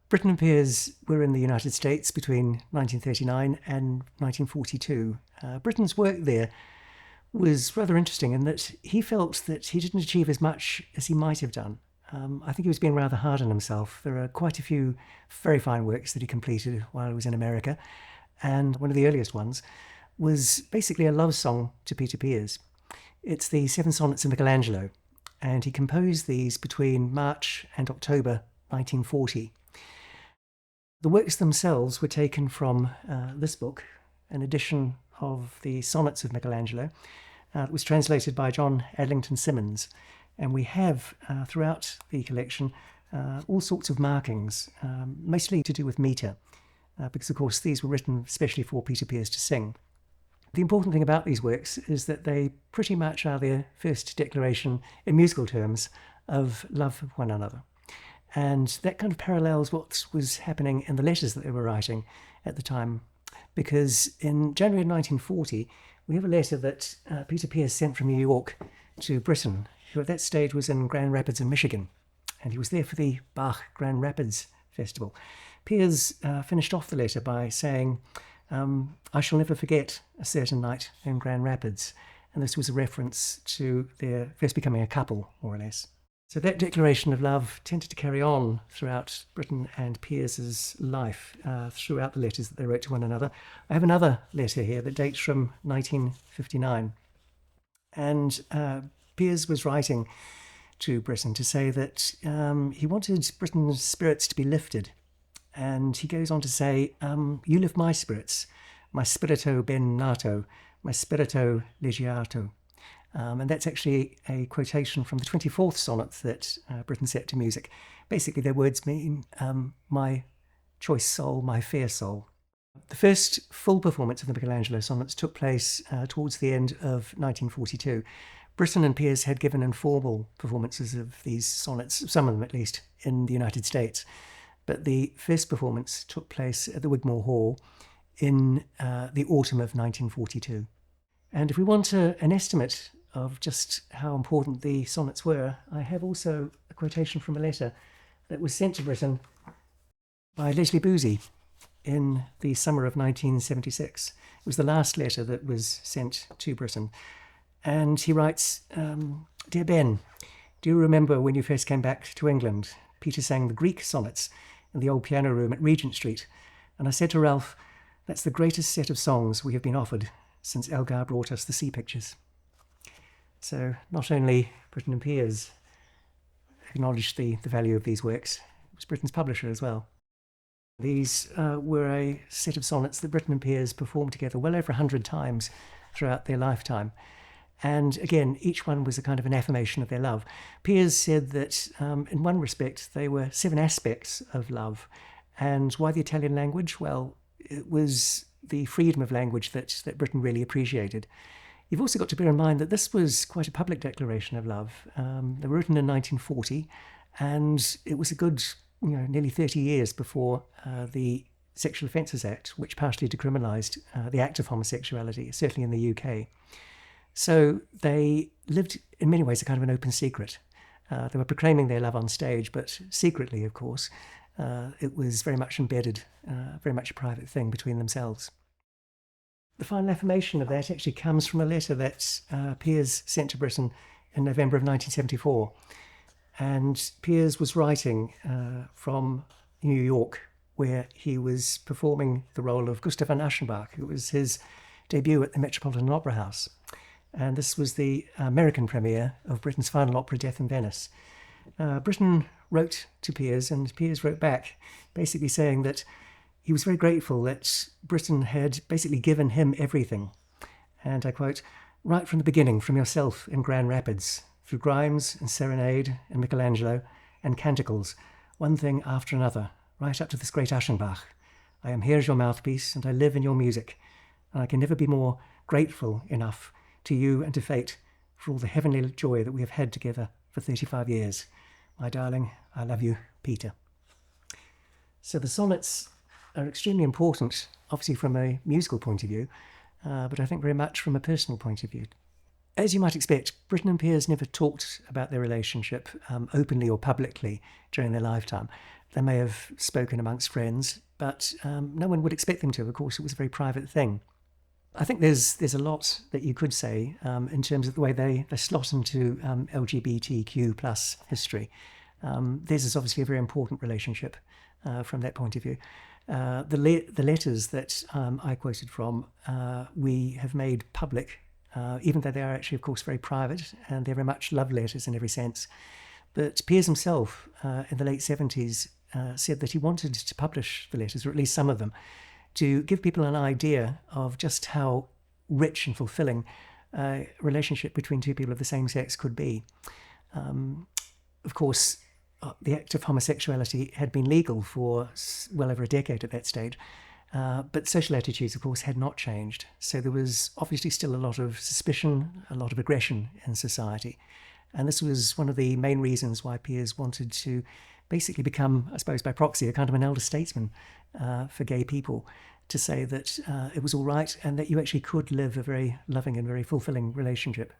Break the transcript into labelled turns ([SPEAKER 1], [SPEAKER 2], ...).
[SPEAKER 1] Britten and Pears were in the United States between 1939 and 1942. Britten's work there was rather interesting in that he felt that he didn't achieve as much as he might have done. I think he was being rather hard on himself. There are quite a few very fine works that he completed while he was in America, and one of the earliest ones was basically a love song to Peter Pears. It's the 7 Sonnets of Michelangelo, and he composed these between March and October 1940. The works themselves were taken from this book, an edition of the Sonnets of Michelangelo. It was translated by John Adlington Symonds, and we have throughout the collection all sorts of markings, mostly to do with metre, because of course these were written especially for Peter Pears to sing. The important thing about these works is that they pretty much are their first declaration in musical terms of love of one another. And that kind of parallels what was happening in the letters that they were writing at the time, because in January of 1940, we have a letter that Peter Pears sent from New York to Britten, who at that stage was in Grand Rapids in Michigan, and he was there for the Bach Grand Rapids Festival. Pears finished off the letter by saying, I shall never forget a certain night in Grand Rapids. And this was a reference to their first becoming a couple, more or less. So that declaration of love tended to carry on throughout Britten and Pears's life, throughout the letters that they wrote to one another. I have another letter here that dates from 1959. And Pears was writing to Britten to say that he wanted Britten's spirits to be lifted. And he goes on to say, you lift my spirits, my spirito ben nato, my spirito leggiato. And that's actually a quotation from the 24th sonnet that Britten set to music. Basically, their words mean, my choice soul, my fair soul. The first full performance of the Michelangelo sonnets took place towards the end of 1942. Britten and Pears had given informal performances of these sonnets, some of them at least, in the United States. But the first performance took place at the Wigmore Hall in the autumn of 1942. And if we want an estimate of just how important the sonnets were, I have also a quotation from a letter that was sent to Britten by Leslie Boosey in the summer of 1976. It was the last letter that was sent to Britten. And he writes, Dear Ben, do you remember when you first came back to England? Peter sang the Greek sonnets in the old piano room at Regent Street. And I said to Ralph, that's the greatest set of songs we have been offered since Elgar brought us the sea pictures. So not only Britten and Pears acknowledged the value of these works, it was Britten's publisher as well. These were a set of sonnets that Britten and Pears performed together well over 100 times throughout their lifetime. And again, each one was a kind of an affirmation of their love. Pears said that in one respect, they were 7 aspects of love. And why the Italian language? Well, it was the freedom of language that Britten really appreciated. You've also got to bear in mind that this was quite a public declaration of love. They were written in 1940, and it was a good, nearly 30 years before the Sexual Offences Act, which partially decriminalised the act of homosexuality, certainly in the UK. So they lived, in many ways, a kind of an open secret. They were proclaiming their love on stage, but secretly, of course. It was very much embedded, very much a private thing between themselves. The final affirmation of that actually comes from a letter that Pears sent to Britten in November of 1974. And Pears was writing from New York, where he was performing the role of Gustav von Aschenbach. It was his debut at the Metropolitan Opera House. And this was the American premiere of Britten's final opera, Death in Venice. Britten wrote to Pears, and Pears wrote back, basically saying that he was very grateful that Britten had basically given him everything. And I quote, right from the beginning, from yourself in Grand Rapids, through Grimes and Serenade and Michelangelo and Canticles, one thing after another, right up to this great Aschenbach. I am here as your mouthpiece, and I live in your music, and I can never be more grateful enough to you and to fate for all the heavenly joy that we have had together for 35 years. My darling, I love you, Peter. So the sonnets are extremely important, obviously from a musical point of view, but I think very much from a personal point of view. As you might expect, Britten and Pears never talked about their relationship openly or publicly during their lifetime. They may have spoken amongst friends, but no one would expect them to. Of course, it was a very private thing. I think there's a lot that you could say in terms of the way they slot into LGBTQ plus history. Theirs is obviously a very important relationship from that point of view. The letters that I quoted from, we have made public, even though they are actually, of course, very private, and they're very much love letters in every sense. But Pears himself, in the late 70s, said that he wanted to publish the letters, or at least some of them, to give people an idea of just how rich and fulfilling a relationship between two people of the same sex could be. Of course, the act of homosexuality had been legal for well over a decade at that stage, but social attitudes, of course, had not changed. So there was obviously still a lot of suspicion, a lot of aggression in society. And this was one of the main reasons why Pears wanted to basically become, I suppose by proxy, a kind of an elder statesman for gay people, to say that it was all right and that you actually could live a very loving and very fulfilling relationship.